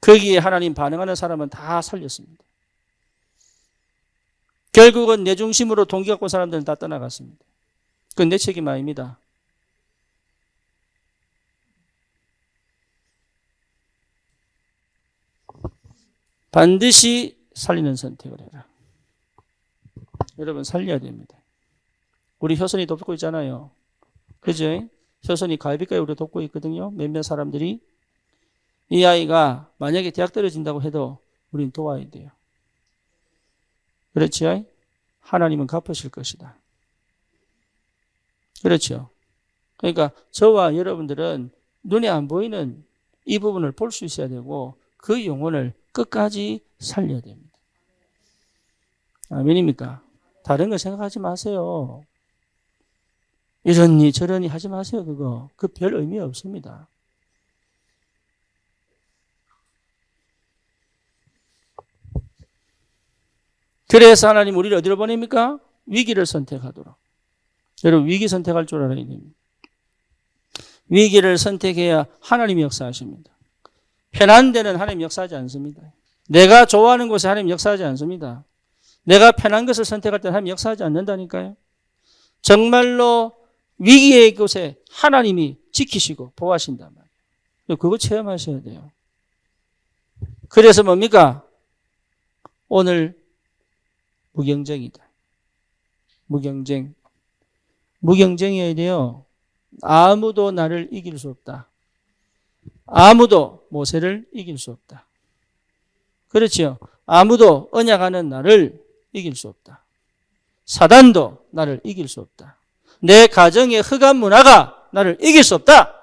거기에 하나님 반응하는 사람은 다 살렸습니다. 결국은 내 중심으로 동기 갖고 사람들은 다 떠나갔습니다. 그건 내 책임 아닙니다. 반드시 살리는 선택을 해라. 여러분 살려야 됩니다. 우리 효선이 돕고 있잖아요. 그죠? 효선이 갈비가에 우리 돕고 있거든요. 몇몇 사람들이. 이 아이가 만약에 대학 떨어진다고 해도 우린 도와야 돼요. 그렇죠? 하나님은 갚으실 것이다. 그렇죠? 그러니까 저와 여러분들은 눈에 안 보이는 이 부분을 볼 수 있어야 되고 그 영혼을 끝까지 살려야 됩니다. 아멘입니까? 다른 거 생각하지 마세요. 이러니 저러니 하지 마세요. 그거. 그 별 의미 없습니다. 그래서 하나님 우리를 어디로 보냅니까? 위기를 선택하도록. 여러분 위기 선택할 줄 알아야 됩니다. 위기를 선택해야 하나님이 역사하십니다. 편한 데는 하나님 역사하지 않습니다. 내가 좋아하는 곳에 하나님 역사하지 않습니다. 내가 편한 것을 선택할 때 하나님 역사하지 않는다니까요. 정말로 위기의 곳에 하나님이 지키시고 보호하신단 말이에요. 그거 체험하셔야 돼요. 그래서 뭡니까? 오늘 무경쟁이다. 무경쟁. 무경쟁이어야 돼요. 아무도 나를 이길 수 없다. 아무도 모세를 이길 수 없다. 그렇지요. 아무도 언약하는 나를 이길 수 없다. 사단도 나를 이길 수 없다. 내 가정의 흑암 문화가 나를 이길 수 없다.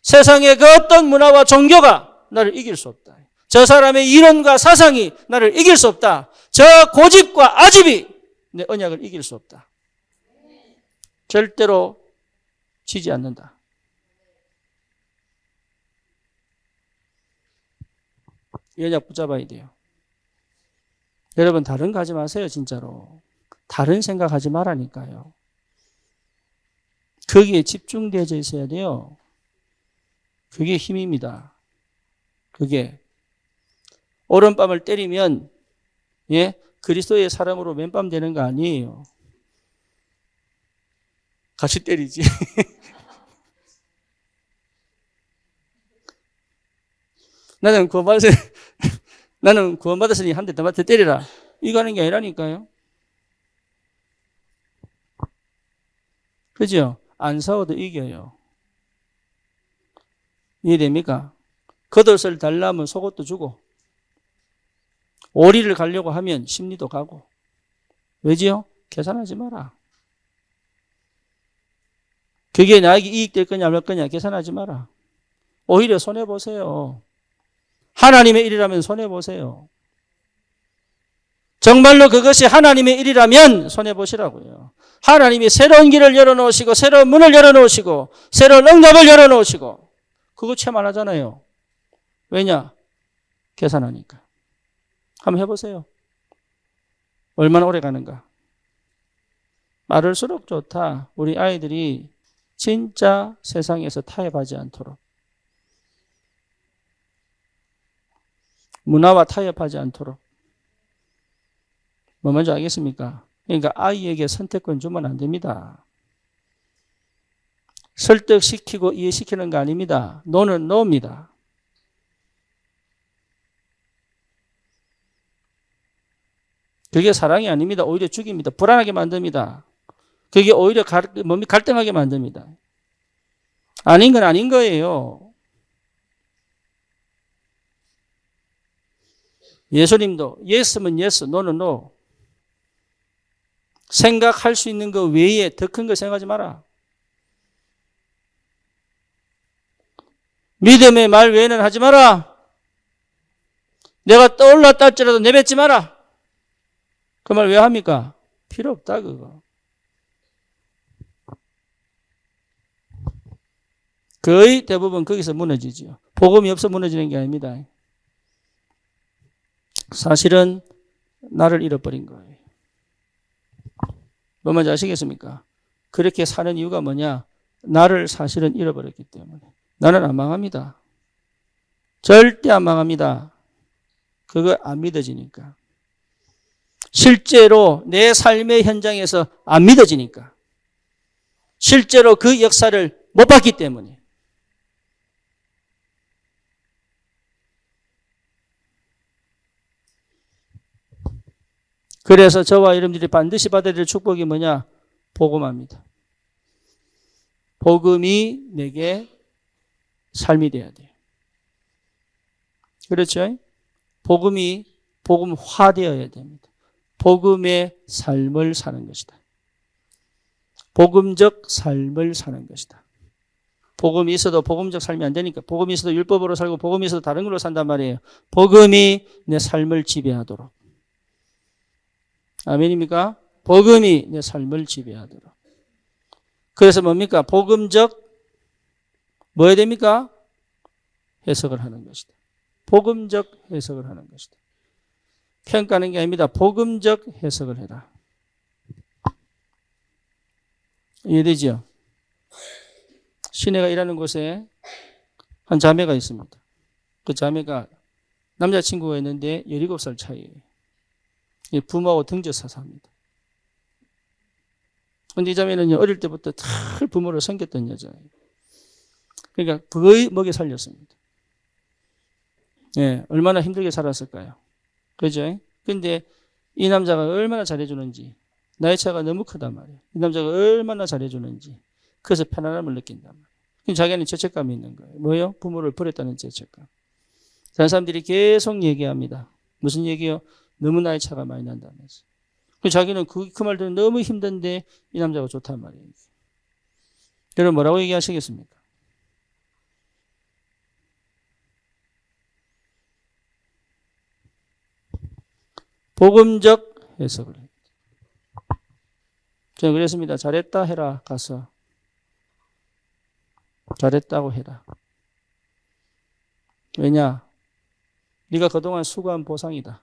세상의 그 어떤 문화와 종교가 나를 이길 수 없다. 저 사람의 이론과 사상이 나를 이길 수 없다. 저 고집과 아집이 내 언약을 이길 수 없다. 절대로 지지 않는다. 이 언약 붙잡아야 돼요. 여러분 다른 거 하지 마세요. 진짜로. 다른 생각하지 말라니까요. 거기에 집중되어져 있어야 돼요. 그게 힘입니다. 그게 오른밤을 때리면 그리스도의 사람으로 맨밤 되는 거 아니에요. 같이 때리지. 나는 구원받았으니 한 대 더 맞춰 때리라. 이거 하는 게 아니라니까요. 그죠? 안 싸워도 이겨요. 이해됩니까? 겉옷을 달라면 속옷도 주고, 오리를 가려고 하면 심리도 가고. 왜지요? 계산하지 마라. 그게 나에게 이익될 거냐 말 거냐 계산하지 마라. 오히려 손해보세요. 하나님의 일이라면 손해보세요. 정말로 그것이 하나님의 일이라면 손해보시라고요. 하나님이 새로운 길을 열어놓으시고 새로운 문을 열어놓으시고 새로운 응답을 열어놓으시고 그거 참 안 하잖아요. 왜냐? 계산하니까. 한번 해보세요. 얼마나 오래 가는가? 많을수록 좋다. 우리 아이들이 진짜 세상에서 타협하지 않도록. 문화와 타협하지 않도록. 뭐 먼저 알겠습니까? 그러니까 아이에게 선택권 주면 안 됩니다. 설득시키고 이해시키는 거 아닙니다. 노는 노입니다. 그게 사랑이 아닙니다. 오히려 죽입니다. 불안하게 만듭니다. 그게 오히려 몸이 갈등하게 만듭니다. 아닌 건 아닌 거예요. 예수님도 예스면 예스, 노는 노. 생각할 수 있는 거 외에 더 큰 거 생각하지 마라. 믿음의 말 외에는 하지 마라. 내가 떠올랐다 할지라도 내뱉지 마라. 그 말 왜 합니까? 필요 없다 그거. 거의 대부분 거기서 무너지죠. 복음이 없어 무너지는 게 아닙니다. 사실은 나를 잃어버린 거예요. 뭐 뭔지 아시겠습니까? 그렇게 사는 이유가 뭐냐? 나를 사실은 잃어버렸기 때문에. 나는 안 망합니다. 절대 안 망합니다. 그거 안 믿어지니까. 실제로 내 삶의 현장에서 안 믿어지니까. 실제로 그 역사를 못 봤기 때문에. 그래서 저와 여러분들이 반드시 받아야 될 축복이 뭐냐? 복음합니다. 복음이 내게 삶이 돼야 돼요. 그렇죠? 복음이 복음화되어야 됩니다. 복음의 삶을 사는 것이다. 복음적 삶을 사는 것이다. 복음이 있어도 복음적 삶이 안 되니까 복음이 있어도 율법으로 살고 복음이 있어도 다른 걸로 산단 말이에요. 복음이 내 삶을 지배하도록. 아멘입니까? 복음이 내 삶을 지배하도록. 그래서 뭡니까? 복음적 뭐 해야 됩니까? 해석을 하는 것이다. 복음적 해석을 하는 것이다. 평가하는 게 아닙니다. 복음적 해석을 해라. 이해되죠? 시내가 일하는 곳에 한 자매가 있습니다. 그 자매가 남자친구가 있는데 17살 차이예요. 부모하고 등져서 삽니다. 그런데 이 자매는 어릴 때부터 늘 부모를 섬겼던 여자예요. 그러니까 거의 먹여 살렸습니다. 예, 얼마나 힘들게 살았을까요? 그죠? 근데 이 남자가 얼마나 잘해주는지, 나이 차가 너무 크단 말이에요. 이 남자가 얼마나 잘해주는지, 그래서 편안함을 느낀단 말이에요. 자기는 죄책감이 있는 거예요. 뭐요? 부모를 버렸다는 죄책감. 다른 사람들이 계속 얘기합니다. 무슨 얘기요? 너무 나이 차가 많이 난다면서. 자기는 그 말 들으면 너무 힘든데 이 남자가 좋단 말이에요. 여러분 뭐라고 얘기하시겠습니까? 복음적 해석을 해요. 저는 그랬습니다. 잘했다 해라. 가서. 잘했다고 해라. 왜냐? 네가 그동안 수고한 보상이다.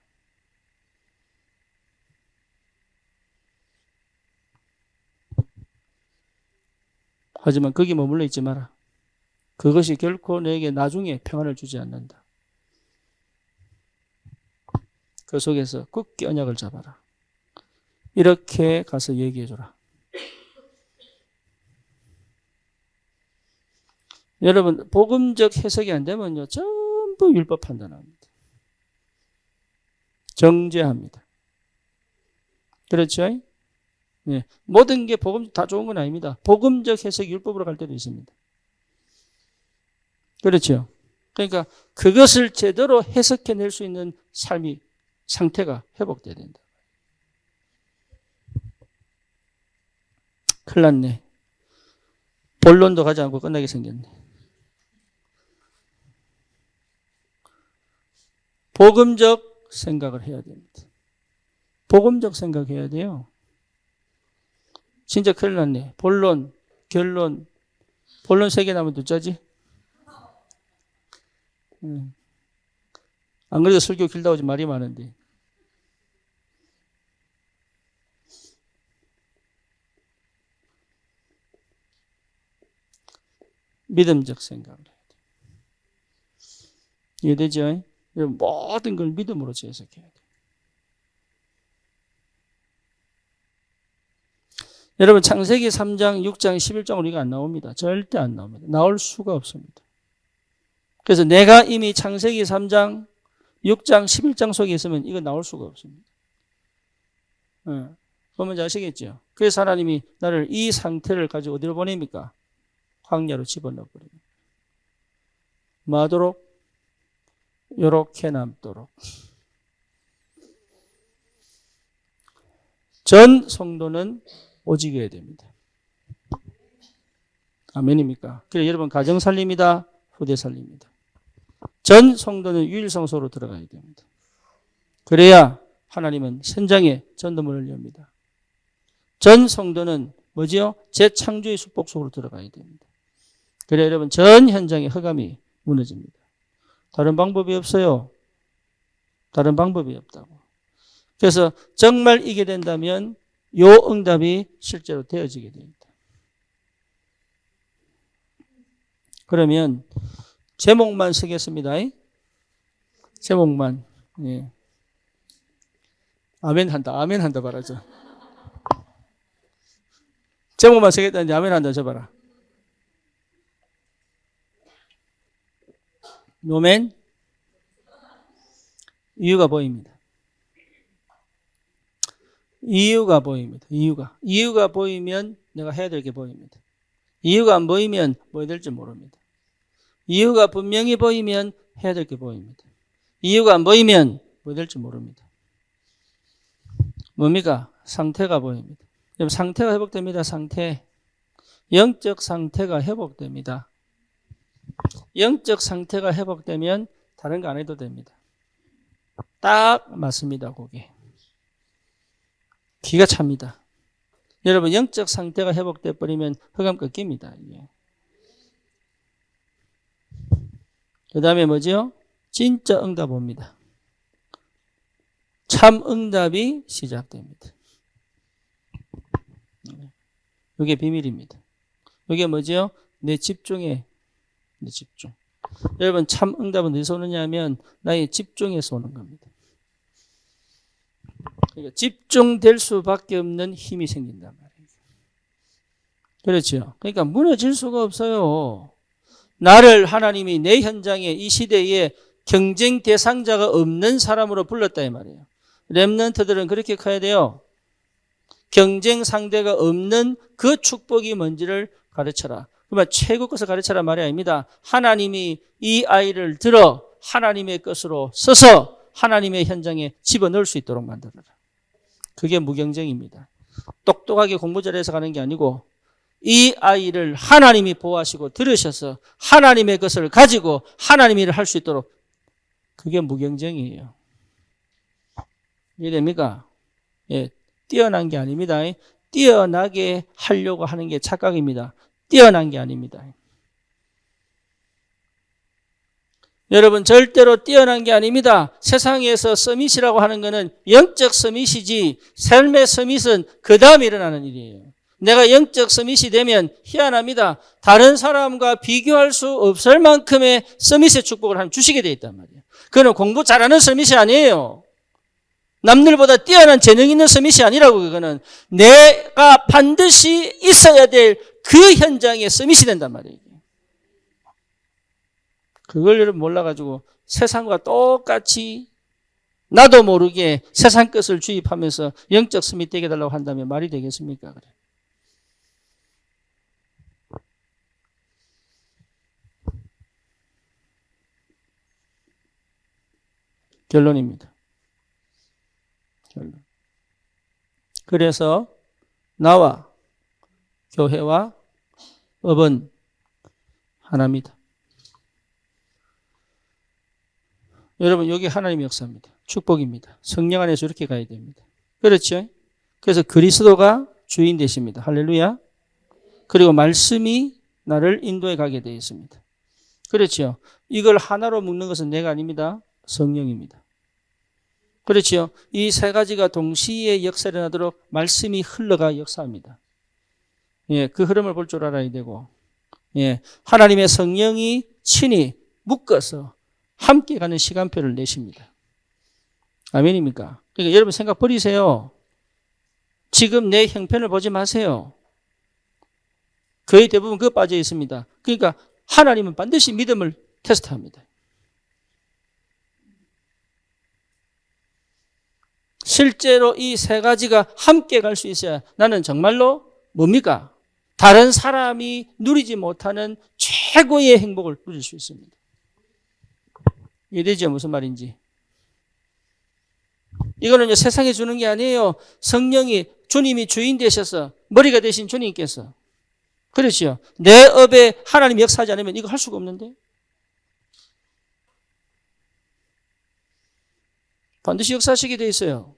하지만 거기 머물러 있지 마라. 그것이 결코 너에게 나중에 평안을 주지 않는다. 그 속에서 굳게 언약을 잡아라. 이렇게 가서 얘기해줘라. 여러분 복음적 해석이 안 되면요 전부 율법 판단합니다. 정죄합니다. 그렇죠? 네. 모든 게 복음 다 좋은 건 아닙니다. 복음적 해석이 율법으로 갈 때도 있습니다. 그렇죠? 그러니까 그것을 제대로 해석해낼 수 있는 삶이 상태가 회복돼야 된다. 큰일 났네. 본론도 가지 않고 끝나게 생겼네. 복음적 생각을 해야 됩니다. 복음적 생각해야 돼요. 진짜 큰일 났네. 본론, 결론, 본론 3개 나면 어쩌지? 안 그래도 설교 길다고 좀 말이 많은데. 믿음적 생각을 해야 돼요. 이해되죠? 모든 걸 믿음으로 해석해야 돼요. 여러분 창세기 3장, 6장, 11장 우리가 안 나옵니다. 절대 안 나옵니다. 나올 수가 없습니다. 그래서 내가 이미 창세기 3장, 6장, 11장 속에 있으면 이거 나올 수가 없습니다. 그러면 아시겠죠? 그래서 하나님이 나를 이 상태를 가지고 어디로 보냅니까? 광야로 집어넣어버립니다. 뭐하도록? 요렇게 남도록. 전 성도는 오직여야 됩니다. 아멘입니까? 그래서 여러분 가정살림이다, 후대살림이다. 전 성도는 유일성소로 들어가야 됩니다. 그래야 하나님은 현장에 전도문을 엽니다. 전 성도는 뭐지요? 재창조의 축복 속으로 들어가야 됩니다. 그래야 여러분 전 현장의 흑암이 무너집니다. 다른 방법이 없어요. 다른 방법이 없다고. 그래서 정말 이게 된다면 요 응답이 실제로 되어지게 됩니다. 그러면 제목만 쓰겠습니다. 제목만. 예. 아멘 한다. 아멘 한다 봐라죠. 제목만 쓰겠다는데 아멘 한다 저 봐라. 노멘. 이유가 보입니다. 이유가 보입니다. 이유가 보이면 내가 해야 될 게 보입니다. 이유가 안 보이면 뭐 해야 될지 모릅니다. 이유가 분명히 보이면 해야 될 게 보입니다. 이유가 안 보이면 뭐 해야 될지 모릅니다. 뭡니까? 상태가 보입니다. 그럼 상태가 회복됩니다. 상태. 영적 상태가 회복됩니다. 영적 상태가 회복되면 다른 거 안 해도 됩니다. 딱 맞습니다. 그게. 기가 찹니다. 여러분 영적 상태가 회복돼 버리면 흑암 꺾입니다. 이게. 그 다음에 뭐죠? 진짜 응답 옵니다. 참 응답이 시작됩니다. 이게 비밀입니다. 이게 뭐죠? 내 집중에 내 집중. 여러분 참 응답은 어디서 오느냐 하면 나의 집중에서 오는 겁니다. 그러니까 집중될 수밖에 없는 힘이 생긴단 말이에요. 그렇죠. 그러니까 무너질 수가 없어요. 나를 하나님이 내 현장에 이 시대에 경쟁 대상자가 없는 사람으로 불렀다 이 말이에요. 렘넌트들은 그렇게 커야 돼요. 경쟁 상대가 없는 그 축복이 뭔지를 가르쳐라. 그러면 최고 것을 가르쳐라 말이 아닙니다. 하나님이 이 아이를 들어 하나님의 것으로 써서 하나님의 현장에 집어넣을 수 있도록 만들어라. 그게 무경쟁입니다. 똑똑하게 공부 잘해서 가는 게 아니고 이 아이를 하나님이 보호하시고 들으셔서 하나님의 것을 가지고 하나님의 일을 할 수 있도록 그게 무경쟁이에요. 이해됩니까? 예, 뛰어난 게 아닙니다. 뛰어나게 하려고 하는 게 착각입니다. 뛰어난 게 아닙니다. 여러분 절대로 뛰어난 게 아닙니다. 세상에서 서밋이라고 하는 것은 영적 서밋이지 삶의 서밋은 그 다음에 일어나는 일이에요. 내가 영적 서밋이 되면 희한합니다. 다른 사람과 비교할 수 없을 만큼의 서밋의 축복을 하나님 주시게 되어 있단 말이에요. 그거는 공부 잘하는 서밋이 아니에요. 남들보다 뛰어난 재능 있는 서밋이 아니라고. 그거는 내가 반드시 있어야 될 그 현장의 서밋이 된단 말이에요. 그걸 여러분 몰라가지고 세상과 똑같이 나도 모르게 세상 것을 주입하면서 영적 스미 되게 달라고 한다면 말이 되겠습니까? 그래. 결론입니다. 결론. 그래서 나와 교회와 업은 하나입니다. 여러분 여기 하나님의 역사입니다. 축복입니다. 성령 안에서 이렇게 가야 됩니다. 그렇죠? 그래서 그리스도가 주인 되십니다. 할렐루야. 그리고 말씀이 나를 인도해 가게 되어 있습니다. 그렇죠? 이걸 하나로 묶는 것은 내가 아닙니다. 성령입니다. 그렇죠? 이 세 가지가 동시에 역사를 하도록 말씀이 흘러가 역사합니다. 예, 그 흐름을 볼 줄 알아야 되고, 예, 하나님의 성령이 친히 묶어서 함께 가는 시간표를 내십니다. 아멘입니까? 그러니까 여러분 생각 버리세요. 지금 내 형편을 보지 마세요. 거의 대부분 그거 빠져 있습니다. 그러니까 하나님은 반드시 믿음을 테스트합니다. 실제로 이 세 가지가 함께 갈 수 있어야 나는 정말로 뭡니까? 다른 사람이 누리지 못하는 최고의 행복을 누릴 수 있습니다. 이해되죠? 무슨 말인지. 이거는 이제 세상에 주는 게 아니에요. 성령이 주님이 주인 되셔서 머리가 되신 주님께서. 그렇죠. 내 업에 하나님이 역사하지 않으면 이거 할 수가 없는데. 반드시 역사하시게 돼 있어요.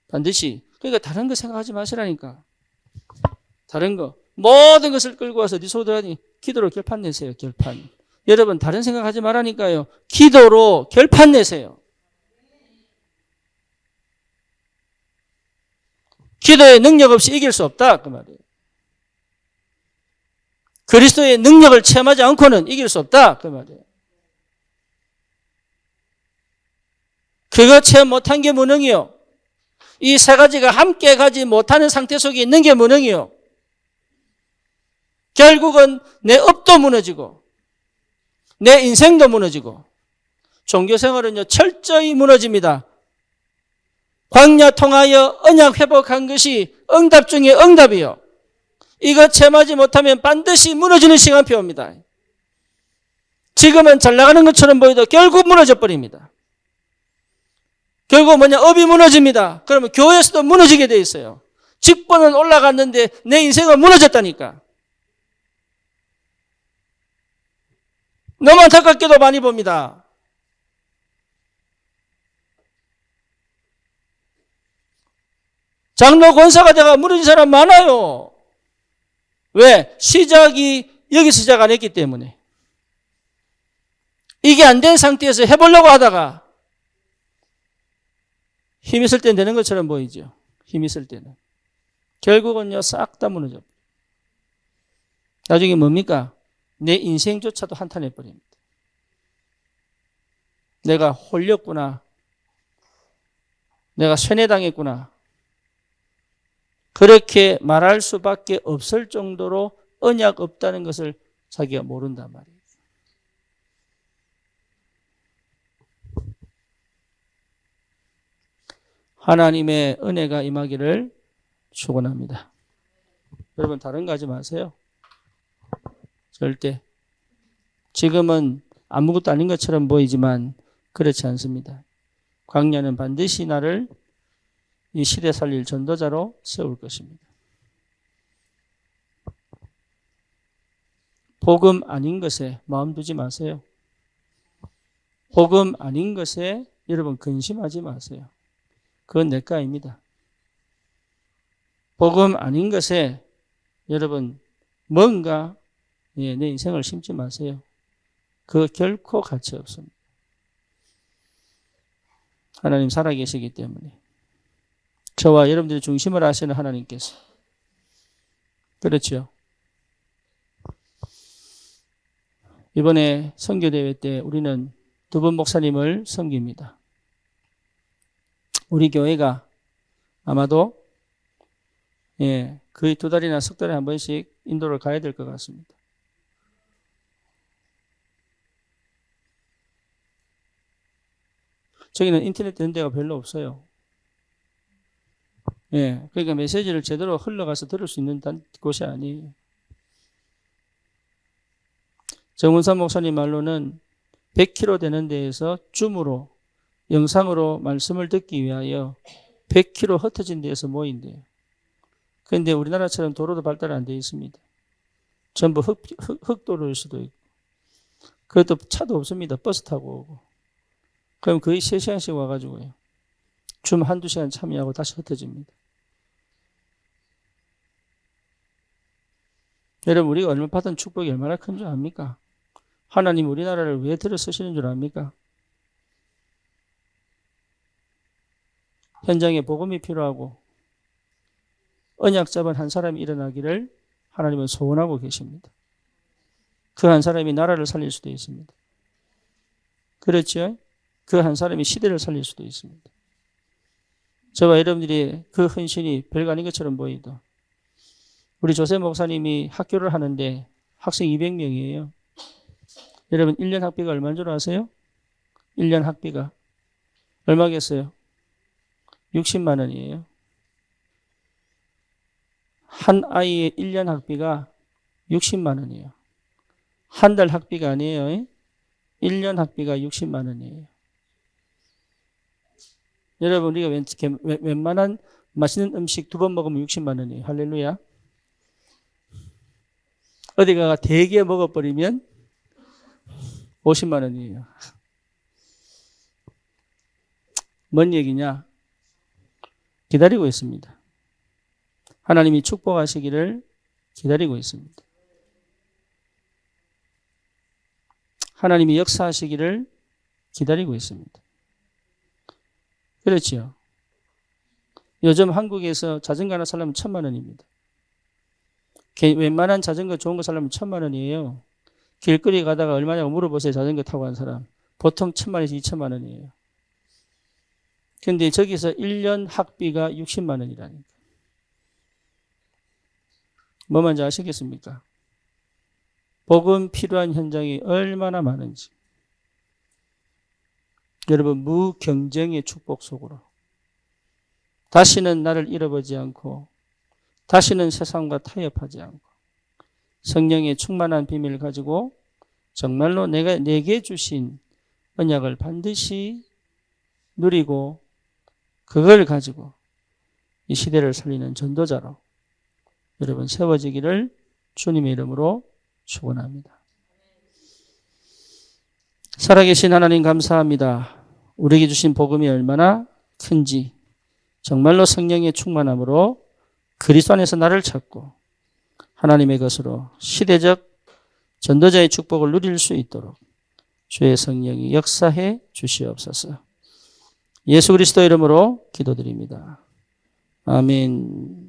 반드시. 그러니까 다른 거 생각하지 마시라니까. 다른 거. 모든 것을 끌고 와서 네 소들하니 기도로 결판 내세요. 결판. 여러분 다른 생각하지 말라니까요. 기도로 결판 내세요. 기도의 능력 없이 이길 수 없다. 그 말이에요. 그리스도의 능력을 체험하지 않고는 이길 수 없다. 그 말이에요. 그거 체험 못한 게 무능이요. 이 세 가지가 함께 가지 못하는 상태 속에 있는 게 무능이요. 결국은 내 업도 무너지고 내 인생도 무너지고 종교생활은요 철저히 무너집니다. 광야 통하여 언약 회복한 것이 응답 중에 응답이요. 이거 체험하지 못하면 반드시 무너지는 시간표입니다. 지금은 잘 나가는 것처럼 보여도 결국 무너져 버립니다. 결국 뭐냐? 업이 무너집니다. 그러면 교회에서도 무너지게 돼 있어요. 직분은 올라갔는데 내 인생은 무너졌다니까. 너무 안타깝게도 많이 봅니다. 장로 권사가 돼가 무너진 사람 많아요. 왜? 시작이 여기서 시작 안 했기 때문에. 이게 안 된 상태에서 해보려고 하다가 힘 있을 땐 되는 것처럼 보이죠. 힘 있을 때는. 결국은요 싹 다 무너져. 나중에 뭡니까? 내 인생조차도 한탄해 버립니다. 내가 홀렸구나. 내가 쇠뇌당했구나. 그렇게 말할 수밖에 없을 정도로 언약 없다는 것을 자기가 모른단 말이에요. 하나님의 은혜가 임하기를 축원합니다. 여러분 다른 거 하지 마세요. 절대. 지금은 아무것도 아닌 것처럼 보이지만 그렇지 않습니다. 광야는 반드시 나를 이 시대 살릴 전도자로 세울 것입니다. 복음 아닌 것에 마음 두지 마세요. 복음 아닌 것에 여러분 근심하지 마세요. 그건 내 거입니다. 복음 아닌 것에 여러분 뭔가 내 인생을 심지 마세요. 그거 결코 가치 없습니다. 하나님 살아계시기 때문에. 저와 여러분들의 중심을 아시는 하나님께서. 그렇죠. 이번에 선교대회 때 우리는 두 분 목사님을 섬깁니다. 우리 교회가 아마도 거의 2달이나 석 달에 한 번씩 인도를 가야 될 것 같습니다. 저기는 인터넷 되는 데가 별로 없어요. 예, 그러니까 메시지를 제대로 흘러가서 들을 수 있는 곳이 아니에요. 정운삼 목사님 말로는 100km 되는 데에서 줌으로 영상으로 말씀을 듣기 위하여 100km 흩어진 데에서 모인대요. 그런데 우리나라처럼 도로도 발달 안 되어 있습니다. 전부 흙도로일 수도 있고. 그것도 차도 없습니다. 버스 타고 오고. 그럼 거의 3시간씩 와가지고요. 줌 한두 시간 참여하고 다시 흩어집니다. 여러분, 우리가 얼마 받은 축복이 얼마나 큰 줄 압니까? 하나님 우리나라를 왜 들어 쓰시는 줄 압니까? 현장에 복음이 필요하고 언약 잡은 한 사람이 일어나기를 하나님은 소원하고 계십니다. 그 한 사람이 나라를 살릴 수도 있습니다. 그렇죠? 그 한 사람이 시대를 살릴 수도 있습니다. 저와 여러분들이 그 헌신이 별거 아닌 것처럼 보이도 우리 조세 목사님이 학교를 하는데 학생 200명이에요. 여러분 1년 학비가 얼마인 줄 아세요? 1년 학비가 얼마겠어요? 60만 원이에요. 한 아이의 1년 학비가 60만 원이에요. 한 달 학비가 아니에요. 1년 학비가 60만 원이에요. 여러분 우리가 웬만한 맛있는 음식 2번 먹으면 60만 원이에요. 할렐루야. 어디가 대게 먹어버리면 50만 원이에요. 뭔 얘기냐? 기다리고 있습니다. 하나님이 축복하시기를 기다리고 있습니다. 하나님이 역사하시기를 기다리고 있습니다. 그렇지요. 요즘 한국에서 자전거 하나 살려면 1,000만 원입니다. 웬만한 자전거 좋은 거 살려면 1,000만 원이에요. 길거리 가다가 얼마냐고 물어보세요. 자전거 타고 간 사람. 보통 1,000만 원에서 2,000만 원이에요. 근데 저기서 1년 학비가 60만 원이라니까. 뭐 뭔지 아시겠습니까? 복음 필요한 현장이 얼마나 많은지. 여러분 무경쟁의 축복 속으로 다시는 나를 잃어보지 않고 다시는 세상과 타협하지 않고 성령의 충만한 비밀을 가지고 정말로 내게 주신 언약을 반드시 누리고 그걸 가지고 이 시대를 살리는 전도자로 여러분 세워지기를 주님의 이름으로 축원합니다. 살아계신 하나님 감사합니다. 우리에게 주신 복음이 얼마나 큰지 정말로 성령의 충만함으로 그리스도 안에서 나를 찾고 하나님의 것으로 시대적 전도자의 축복을 누릴 수 있도록 주의 성령이 역사해 주시옵소서. 예수 그리스도 이름으로 기도드립니다. 아멘.